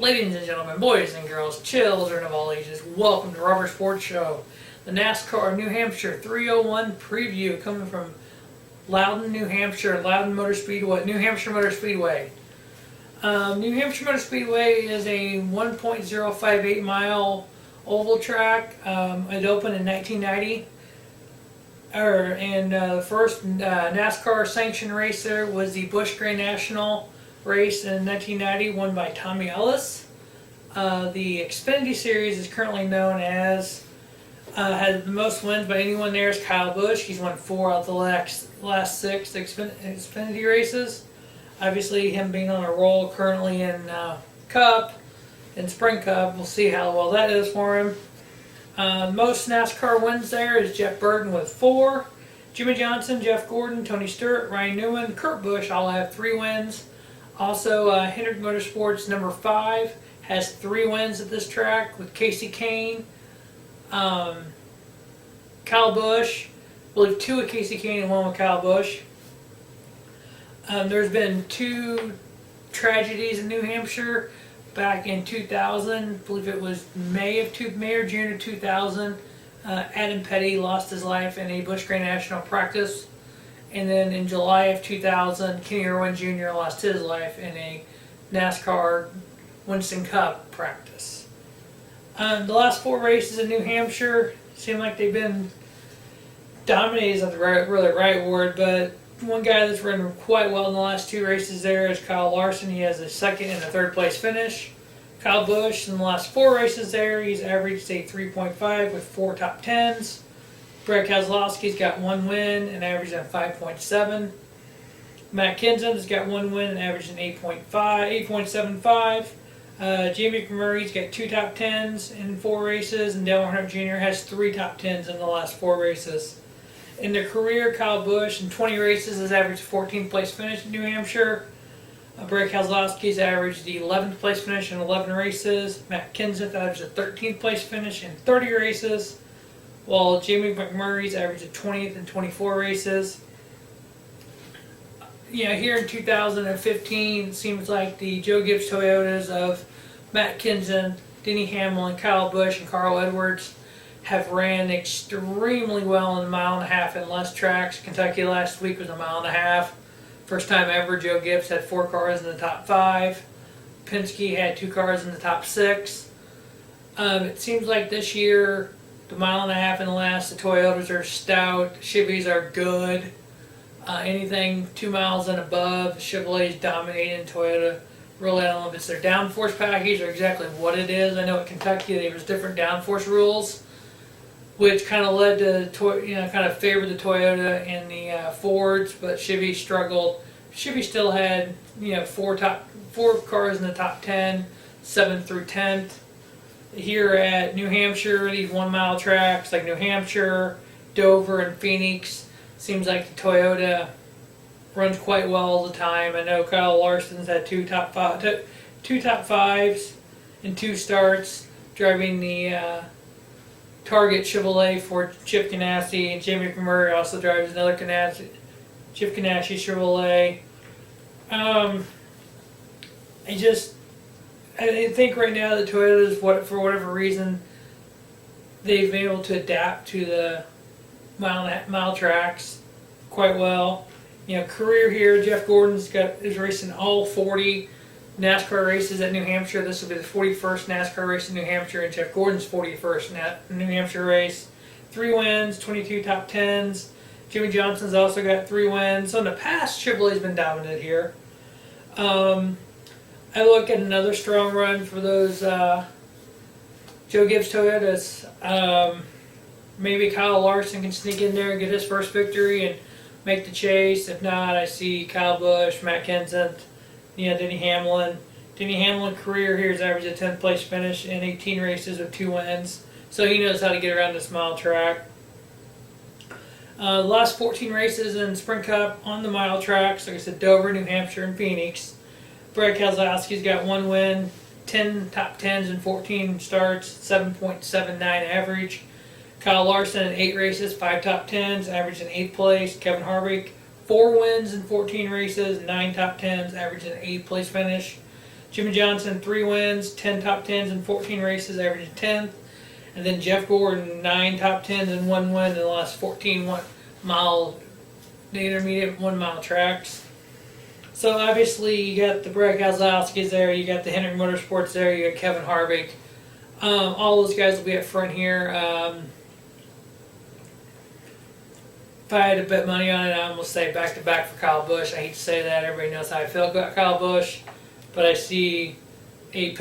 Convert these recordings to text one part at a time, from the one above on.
Ladies and gentlemen, boys and girls, children of all ages, welcome to Rubber Sports Show, the NASCAR New Hampshire 301 preview coming from Loudon, New Hampshire, Loudon Motor Speedway, New Hampshire Motor Speedway. New Hampshire Motor Speedway is a 1.058 mile oval track. It opened in 1990. The first NASCAR sanctioned race there was the Busch Grand National race in 1990, won by Tommy Ellis. The Xfinity Series is currently known as, has the most wins by anyone there is Kyle Busch. He's won 4 out of the last 6 Xfinity races. Obviously, him being on a roll currently in Cup, in Spring Cup, we'll see how well that is for him. Most NASCAR wins there is Jeff Burton with 4. Jimmy Johnson, Jeff Gordon, Tony Stewart, Ryan Newman, Kurt Busch all have 3 wins. Also, Hendrick Motorsports number 5 has 3 wins at this track with Casey Kane, Kyle Busch, I believe 2 with Casey Kane and 1 with Kyle Busch. There's been 2 tragedies in New Hampshire back in 2000. I believe it was May or June of 2000. Adam Petty lost his life in a Busch Grand National practice. And then in July of 2000, Kenny Irwin Jr. lost his life in a NASCAR Winston Cup practice. The last 4 races in New Hampshire seem like they've been dominated, is not the right word, but one guy that's run quite well in the last 2 races there is Kyle Larson. He has a 2nd and a 3rd place finish. Kyle Busch, in the last 4 races there, he's averaged a 3.5 with 4 top 10s. Brad Keselowski's got 1 win and averaging a 5.7. Matt Kenseth's got 1 win and averaging 8.75. Jamie McMurray's got 2 top 10s in 4 races, and Dale Earnhardt Jr. has 3 top 10s in the last 4 races. In their career, Kyle Busch in 20 races has averaged a 14th place finish in New Hampshire. Brad Keselowski's averaged the 11th place finish in 11 races. Matt Kenseth averaged a 13th place finish in 30 races, while Jamie McMurray's averaged a 20th in 24 races. Here in 2015, it seems like the Joe Gibbs Toyotas of Matt Kenseth, Denny Hamlin, Kyle Busch, and Carl Edwards have ran extremely well in a 1.5 miles and less tracks. Kentucky last week was a 1.5 miles. First time ever, Joe Gibbs had 4 cars in the top 5. Penske had 2 cars in the top 6. It seems like this year, the 1.5 miles and less, the Toyotas are stout, Chevys are good. Anything 2 miles and above, Chevrolet's dominating Toyota. Really, I don't know if it's their downforce package or exactly what it is. I know at Kentucky there was different downforce rules, which kind of led to kind of favored the Toyota and the Fords, but Chevy struggled. Chevy still had 4 cars in the top 10, 7th through 10th. Here at New Hampshire, these 1 mile tracks like New Hampshire, Dover, and Phoenix, seems like the Toyota runs quite well all the time. I know Kyle Larson's had 2 top 5s in 2 starts, driving the Target Chevrolet for Chip Ganassi, and Jamie McMurray also drives another Chip Ganassi Chevrolet. I think right now the Toyotas, for whatever reason, they've been able to adapt to the mile tracks quite well. Career here, Jeff Gordon's is racing all 40 NASCAR races at New Hampshire. This will be the 41st NASCAR race in New Hampshire, and Jeff Gordon's 41st New Hampshire race. 3 wins, 22 top 10s. Jimmy Johnson's also got 3 wins. So in the past, Chevrolet's been dominant here. I look at another strong run for those Joe Gibbs Toyotas. Maybe Kyle Larson can sneak in there and get his first victory and make the chase. If not, I see Kyle Busch, Matt Kenseth, Denny Hamlin. Denny Hamlin's career here has averaged a 10th place finish in 18 races with 2 wins. So he knows how to get around this mile track. The last 14 races in Spring Cup on the mile tracks, like I said, Dover, New Hampshire, and Phoenix. Brad Keselowski's got 1 win, 10 top 10s in 14 starts, 7.79 average. Kyle Larson in 8 races, 5 top 10s, averaged in 8th place. Kevin Harvick, 4 wins in 14 races, 9 top 10s, averaged an 8th place finish. Jimmy Johnson, 3 wins, 10 top 10s in 14 races, averaging 10th. And then Jeff Gordon, 9 top 10s and 1 win in the last 14 mile, the intermediate 1 mile tracks. So obviously you got the Brad Keselowski's there, you got the Hendrick Motorsports there, you got Kevin Harvick. All those guys will be up front here. If I had to bet money on it, I'm going to say back-to-back for Kyle Busch. I hate to say that. Everybody knows how I feel about Kyle Busch. But I see a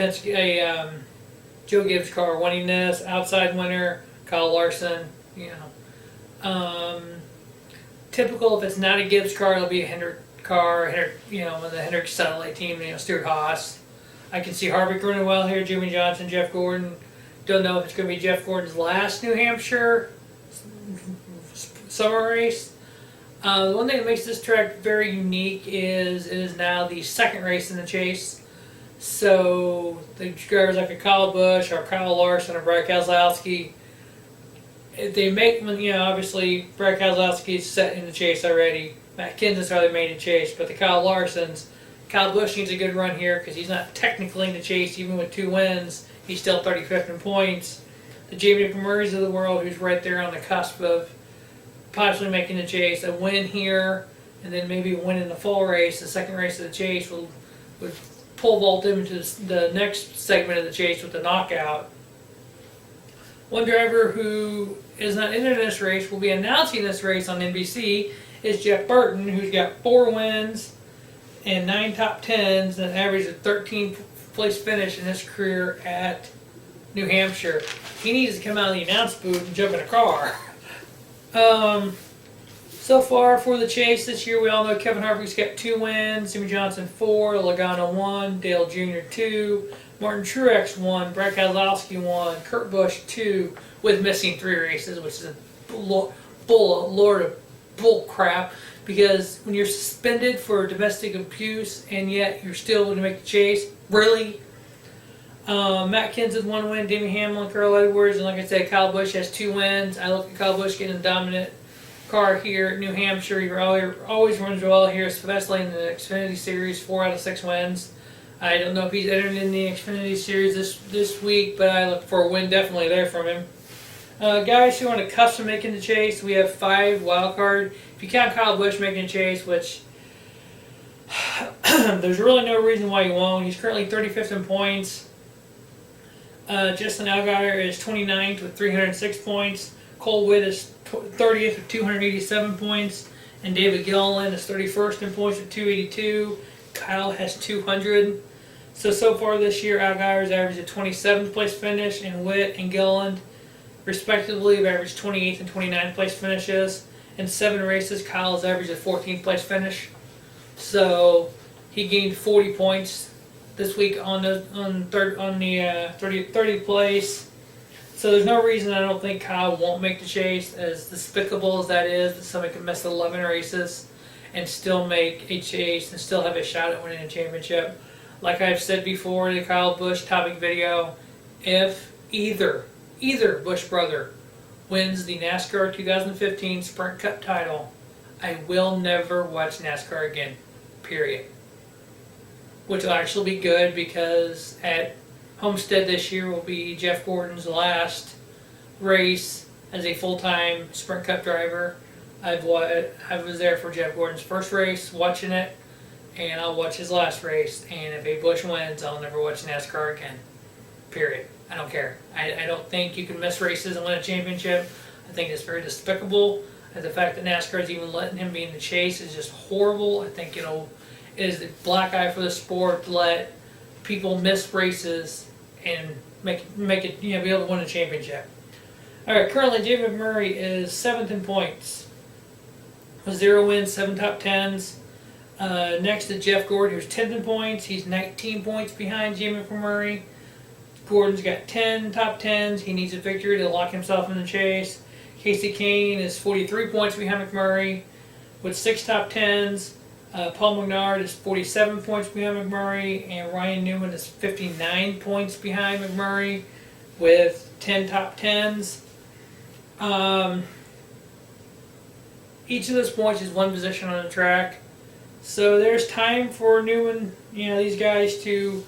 Joe Gibbs car winning this. Outside winner, Kyle Larson. Typical, if it's not a Gibbs car, it'll be a Hendrick car. With the Hendrick satellite team, Stuart Haas. I can see Harvick running well here. Jimmy Johnson, Jeff Gordon. Don't know if it's going to be Jeff Gordon's last New Hampshire summer race. The one thing that makes this track very unique is it is now the second race in the chase. So the drivers like a Kyle Busch or Kyle Larson or Brad Keselowski, if they make, obviously Brad Keselowski's set in the chase already. Matt Kenseth's already made the chase, but the Kyle Larsons, Kyle Busch needs a good run here because he's not technically in the chase. Even with 2 wins, he's still 35th in points. The Jamie McMurray's of the world, who's right there on the cusp of possibly making the chase, a win here, and then maybe a win in the fall race, the second race of the chase would pole vault him into the next segment of the chase with the knockout. One driver who is not in this race, will be announcing this race on NBC, is Jeff Burton, who's got 4 wins and 9 top 10s and averaged a 13th place finish in his career at New Hampshire. He needs to come out of the announce booth and jump in a car. So far for the chase this year, we all know Kevin Harvick's got 2 wins, Jimmy Johnson 4, Logano 1, Dale Jr. 2, Martin Truex 1, Brad Keselowski 1, Kurt Busch 2, with missing 3 races, which is a load of bull crap, because when you're suspended for domestic abuse and yet you're still going to make the chase, really? Matt Kenseth 1 win, Denny Hamlin, Carl Edwards, and like I said, Kyle Busch has 2 wins. I look at Kyle Busch getting a dominant car here at New Hampshire. He always runs well here, especially in the Xfinity Series, 4 out of 6 wins. I don't know if he's entered in the Xfinity Series this week, but I look for a win definitely there from him. Guys who want to custom making the chase, we have 5 wild card. If you count Kyle Busch making the chase, which there's really no reason why he won't. He's currently 35th in points. Justin Allgaier is 29th with 306 points. Cole Witt is 30th with 287 points. And David Gilliland is 31st in points with 282. Kyle has 200. So far this year, Allgaier's averaged a 27th place finish, and Witt and Gilliland, respectively, have averaged 28th and 29th place finishes. In 7 races, Kyle has averaged a 14th place finish. So he gained 40 points this week on the 30th place. So there's no reason I don't think Kyle won't make the chase, as despicable as that is, that somebody can miss 11 races and still make a chase and still have a shot at winning a championship. Like I've said before in the Kyle Busch topic video, if either Busch brother wins the NASCAR 2015 Sprint Cup title, I will never watch NASCAR again, period. Which will actually be good, because at Homestead this year will be Jeff Gordon's last race as a full-time Sprint Cup driver. I was there for Jeff Gordon's first race, watching it, and I'll watch his last race. And if a Busch wins, I'll never watch NASCAR again, period. I don't care. I don't think you can miss races and win a championship. I think it's very despicable. And the fact that NASCAR is even letting him be in the chase is just horrible. I think it is the black eye for the sport to let people miss races and make it be able to win a championship. All right, currently Jamie McMurray is 7th in points with 0 wins, 7 top 10s. Next to Jeff Gordon, who's 10th in points. He's 19 points behind Jamie McMurray. Gordon's got 10 top 10s. He needs a victory to lock himself in the chase. Casey Kane is 43 points behind McMurray with 6 top 10s. Paul Menard is 47 points behind McMurray, and Ryan Newman is 59 points behind McMurray with 10 top 10s. Each of those points is 1 position on the track. So there's time for Newman, these guys to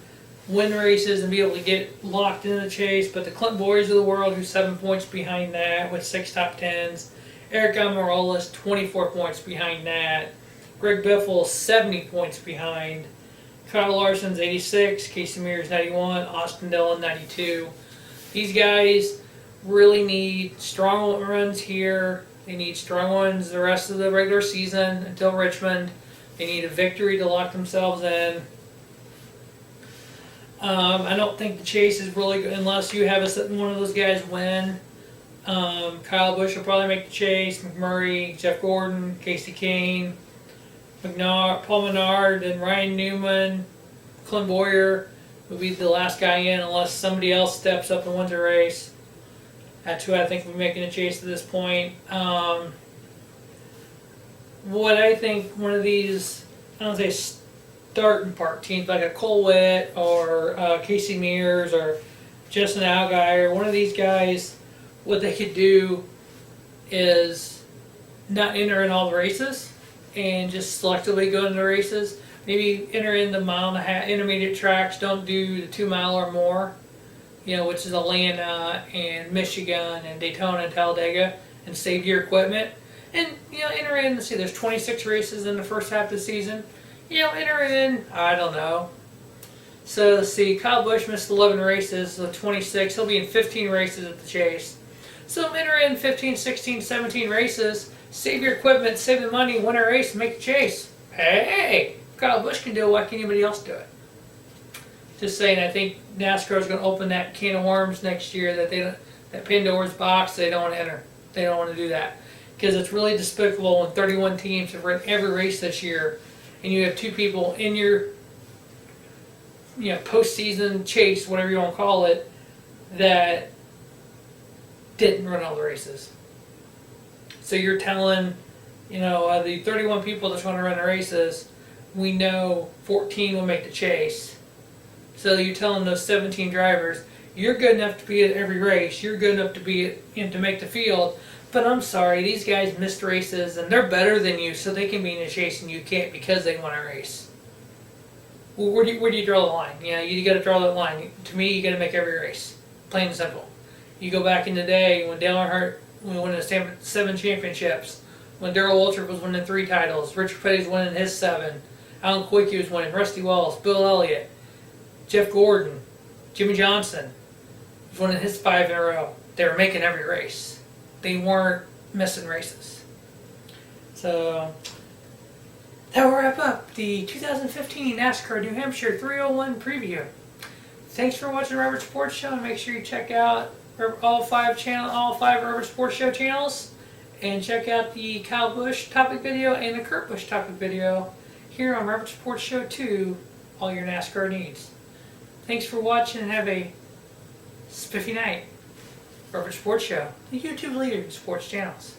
win races and be able to get locked in the chase. But the Clinton Boys of the world, who's 7 points behind that with 6 top 10s. Eric Almirola, 24 points behind that. Greg Biffle, 70 points behind. Kyle Larson's 86, Casey Mears 91, Austin Dillon 92. These guys really need strong runs here. They need strong ones the rest of the regular season until Richmond. They need a victory to lock themselves in. I don't think the chase is really good unless you have one of those guys win. Kyle Busch will probably make the chase. McMurray, Jeff Gordon, Casey Kane, Paul Menard, and Ryan Newman, Clint Boyer will be the last guy in unless somebody else steps up and wins a race. That's who I think will be making a chase at this point. What I think one of these, I don't say starting part teams like a Cole Witt or Casey Mears or Justin Allgaier, one of these guys, what they could do is not enter in all the races and just selectively go into races. Maybe enter in the mile and a half intermediate tracks. Don't do the 2 mile or more, which is Atlanta and Michigan and Daytona and Talladega, and save your equipment. And enter in. Let's see, there's 26 races in the first half of the season. Enter in. I don't know. So let's see. Kyle Busch missed 11 races, so 26. He'll be in 15 races at the chase. So enter in 15, 16, 17 races. Save your equipment, save the money, win a race, and make the chase. Hey, if Kyle Busch can do it, why can't anybody else do it? Just saying, I think NASCAR is going to open that can of worms next year that Pandora's box. They don't want to enter. They don't want to do that because it's really despicable when 31 teams have run every race this year, and you have 2 people in your postseason chase, whatever you want to call it, that didn't run all the races. So you're telling, the 31 people that's going to run the races, we know 14 will make the chase. So you're telling those 17 drivers, you're good enough to be at every race, you're good enough to be to make the field, but I'm sorry, these guys missed races and they're better than you, so they can be in the chase and you can't because they won a race. Well, where do you draw the line? You got to draw that line. To me, you got to make every race, plain and simple. You go back in the day when Dale Earnhardt won the 7 championships, when Darrell Waltrip was winning 3 titles, Richard Petty was winning his 7, Alan Kulwicki was winning, Rusty Wells, Bill Elliott, Jeff Gordon, Jimmy Johnson was winning his 5 in a row. They were making every race. They weren't missing races. So that will wrap up the 2015 NASCAR New Hampshire 301 preview. Thanks for watching Robert Sports Show, and make sure you check out all 5 Robert Sports Show channels, and check out the Kyle Busch topic video and the Kurt Busch topic video here on Robert Sports Show 2, all your NASCAR needs. Thanks for watching and have a spiffy night. Robert Sports Show, the YouTube leader in sports channels.